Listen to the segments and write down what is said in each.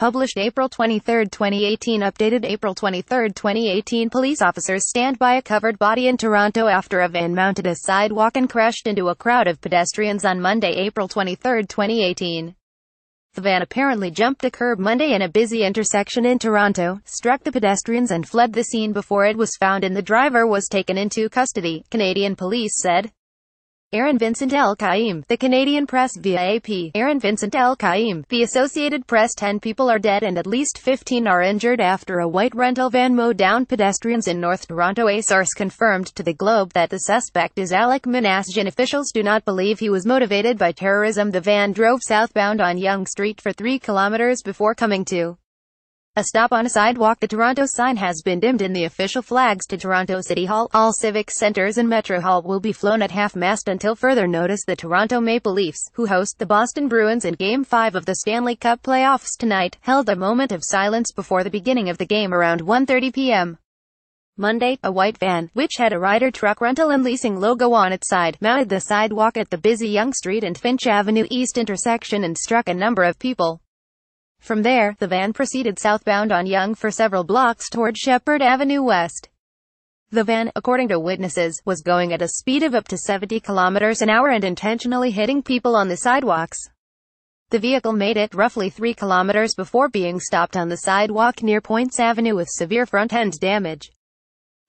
Published April 23, 2018. Updated April 23, 2018. Police officers stand by a covered body in Toronto after a van mounted a sidewalk and crashed into a crowd of pedestrians on Monday, April 23, 2018. The van apparently jumped a curb Monday in a busy intersection in Toronto, struck the pedestrians and fled the scene before it was found, and the driver was taken into custody, Canadian police said. Aaron Vincent El-Kaim, the Canadian Press via AP. Aaron Vincent El-Kaim, the Associated Press. 10 people are dead and at least 15 are injured after a white rental van mowed down pedestrians in North Toronto. A source confirmed to the Globe that the suspect is Alec Manasjian. Officials do not believe he was motivated by terrorism. The van drove southbound on Yonge Street for 3 kilometers before coming to a stop on a sidewalk. The Toronto sign has been dimmed in the official flags to Toronto City Hall. All civic centres and Metro Hall will be flown at half-mast until further notice. The Toronto Maple Leafs, who host the Boston Bruins in Game 5 of the Stanley Cup playoffs tonight, held a moment of silence before the beginning of the game around 1:30 p.m. Monday. A white van, which had a Ryder Truck Rental and Leasing logo on its side, mounted the sidewalk at the busy Yonge Street and Finch Avenue East intersection and struck a number of people. From there, the van proceeded southbound on Yonge for several blocks toward Sheppard Avenue West. The van, according to witnesses, was going at a speed of up to 70 kilometers an hour and intentionally hitting people on the sidewalks. The vehicle made it roughly 3 kilometers before being stopped on the sidewalk near Poyntz Avenue with severe front-end damage.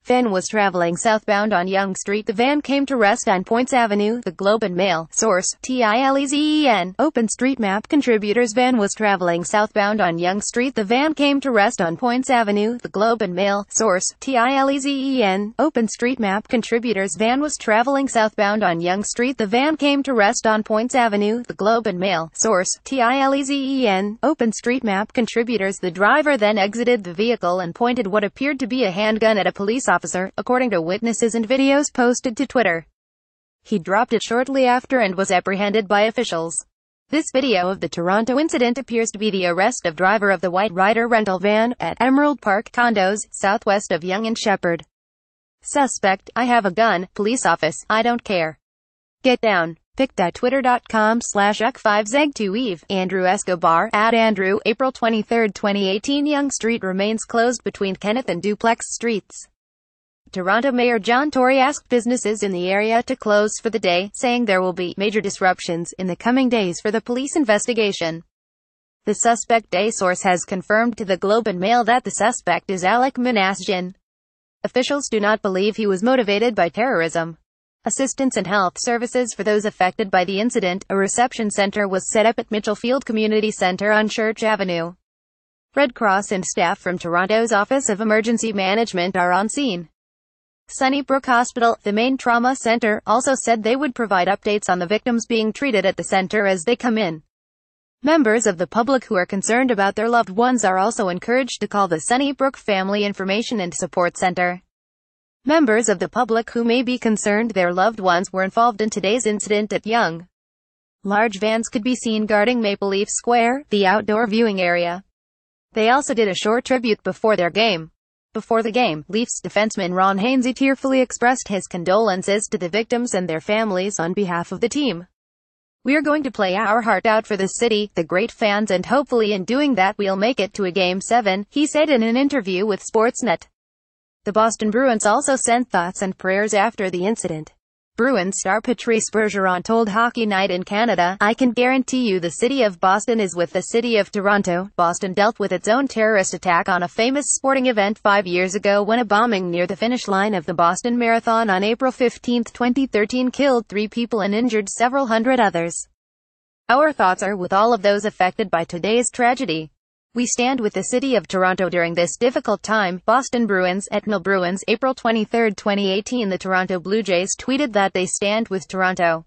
Van was traveling southbound on Yonge Street. The van came to rest on Poyntz Avenue, the Globe and Mail. Source, TILEZEN. OpenStreetMap contributors. Van was traveling southbound on Yonge Street. The van came to rest on Poyntz Avenue, the Globe and Mail. Source, TILEZEN. OpenStreetMap contributors. Van was traveling southbound on Yonge Street. The van came to rest on Poyntz Avenue, the Globe and Mail. Source, TILEZEN. OpenStreetMap contributors. The driver then exited the vehicle and pointed what appeared to be a handgun at a police officer, according to witnesses and videos posted to Twitter. He dropped it shortly after and was apprehended by officials. This video of the Toronto incident appears to be the arrest of driver of the white Ryder rental van at Emerald Park Condos, southwest of Yonge and Sheppard. Suspect, I have a gun, police office, I don't care. Get down. pic.twitter.com/uk5zeg2eve. Andrew Escobar, @Andrew. April 23, 2018. Yonge Street remains closed between Kenneth and Duplex Streets. Toronto Mayor John Tory asked businesses in the area to close for the day, saying there will be major disruptions in the coming days for the police investigation. The suspect. A source has confirmed to the Globe and Mail that the suspect is Alec Manasjian. Officials do not believe he was motivated by terrorism. Assistance and health services for those affected by the incident. A reception center was set up at Mitchellfield Community Center on Church Avenue. Red Cross and staff from Toronto's Office of Emergency Management are on scene. Sunnybrook Hospital, the main trauma center, also said they would provide updates on the victims being treated at the center as they come in. Members of the public who are concerned about their loved ones are also encouraged to call the Sunnybrook Family Information and Support Center. Members of the public who may be concerned their loved ones were involved in today's incident at Yonge. Large vans could be seen guarding Maple Leaf Square, the outdoor viewing area. They also did a short tribute before their game. Before the game, Leafs defenseman Ron Hainsey tearfully expressed his condolences to the victims and their families on behalf of the team. "We're going to play our heart out for the city, the great fans, and hopefully in doing that we'll make it to a Game 7, he said in an interview with Sportsnet. The Boston Bruins also sent thoughts and prayers after the incident. Bruins star Patrice Bergeron told Hockey Night in Canada, "I can guarantee you the city of Boston is with the city of Toronto." Boston dealt with its own terrorist attack on a famous sporting event 5 years ago when a bombing near the finish line of the Boston Marathon on April 15, 2013 killed 3 people and injured several hundred others. Our thoughts are with all of those affected by today's tragedy. We stand with the city of Toronto during this difficult time. Boston Bruins, @Nil Bruins. April 23, 2018. The Toronto Blue Jays tweeted that they stand with Toronto.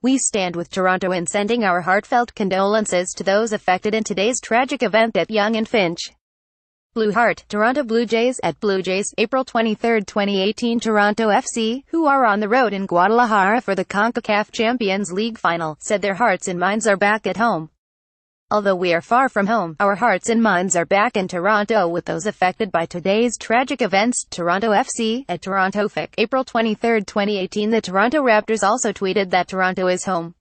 "We stand with Toronto in sending our heartfelt condolences to those affected in today's tragic event at Yonge and Finch." Blue Heart, Toronto Blue Jays, @Blue Jays. April 23, 2018. Toronto FC, who are on the road in Guadalajara for the CONCACAF Champions League final, said their hearts and minds are back at home. "Although we are far from home, our hearts and minds are back in Toronto with those affected by today's tragic events." Toronto FC, @TorontoFic. April 23, 2018. The Toronto Raptors also tweeted that Toronto is home.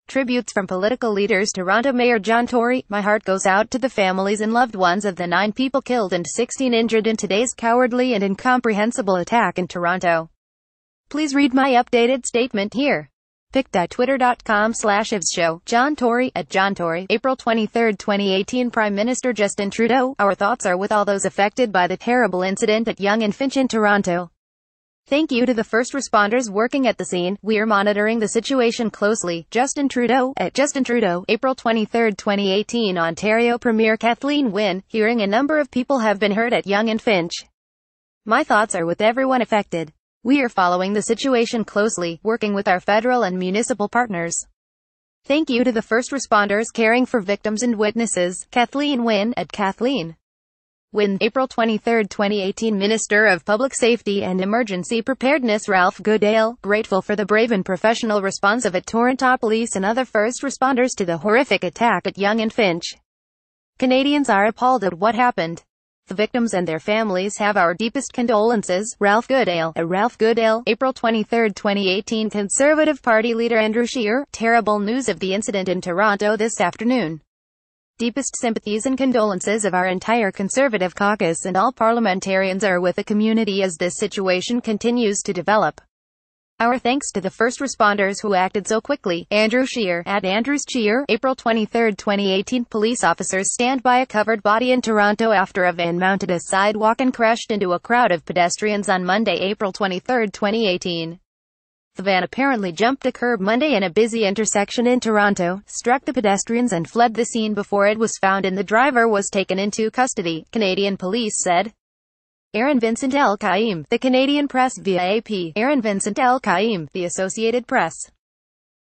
Tributes from political leaders. Toronto Mayor John Tory, my heart goes out to the families and loved ones of the 9 people killed and 16 injured in today's cowardly and incomprehensible attack in Toronto. Please read my updated statement here. pic.twitter.com/ivsshow. John Tory, @John Tory, April 23, 2018. Prime Minister Justin Trudeau, our thoughts are with all those affected by the terrible incident at Yonge and Finch in Toronto. Thank you to the first responders working at the scene. We are monitoring the situation closely. Justin Trudeau, @Justin Trudeau, April 23, 2018. Ontario Premier Kathleen Wynne, hearing a number of people have been hurt at Yonge and Finch. My thoughts are with everyone affected. We are following the situation closely, working with our federal and municipal partners. Thank you to the first responders caring for victims and witnesses. Kathleen Wynne, @Kathleen Wynne, April 23, 2018. Minister of Public Safety and Emergency Preparedness Ralph Goodale, grateful for the brave and professional response of Toronto Police and other first responders to the horrific attack at Yonge and Finch. Canadians are appalled at what happened. The victims and their families have our deepest condolences. Ralph Goodale, Ralph Goodale, April 23, 2018. Conservative Party leader Andrew Scheer, terrible news of the incident in Toronto this afternoon. Deepest sympathies and condolences of our entire Conservative caucus and all parliamentarians are with the community as this situation continues to develop. Our thanks to the first responders who acted so quickly. Andrew Scheer, @Andrew Scheer, April 23, 2018. Police officers stand by a covered body in Toronto after a van mounted a sidewalk and crashed into a crowd of pedestrians on Monday, April 23, 2018. The van apparently jumped a curb Monday in a busy intersection in Toronto, struck the pedestrians and fled the scene before it was found and the driver was taken into custody, Canadian police said. Aaron Vincent El Kaim, The Canadian Press via AP. Aaron Vincent El Kaim, The Associated Press.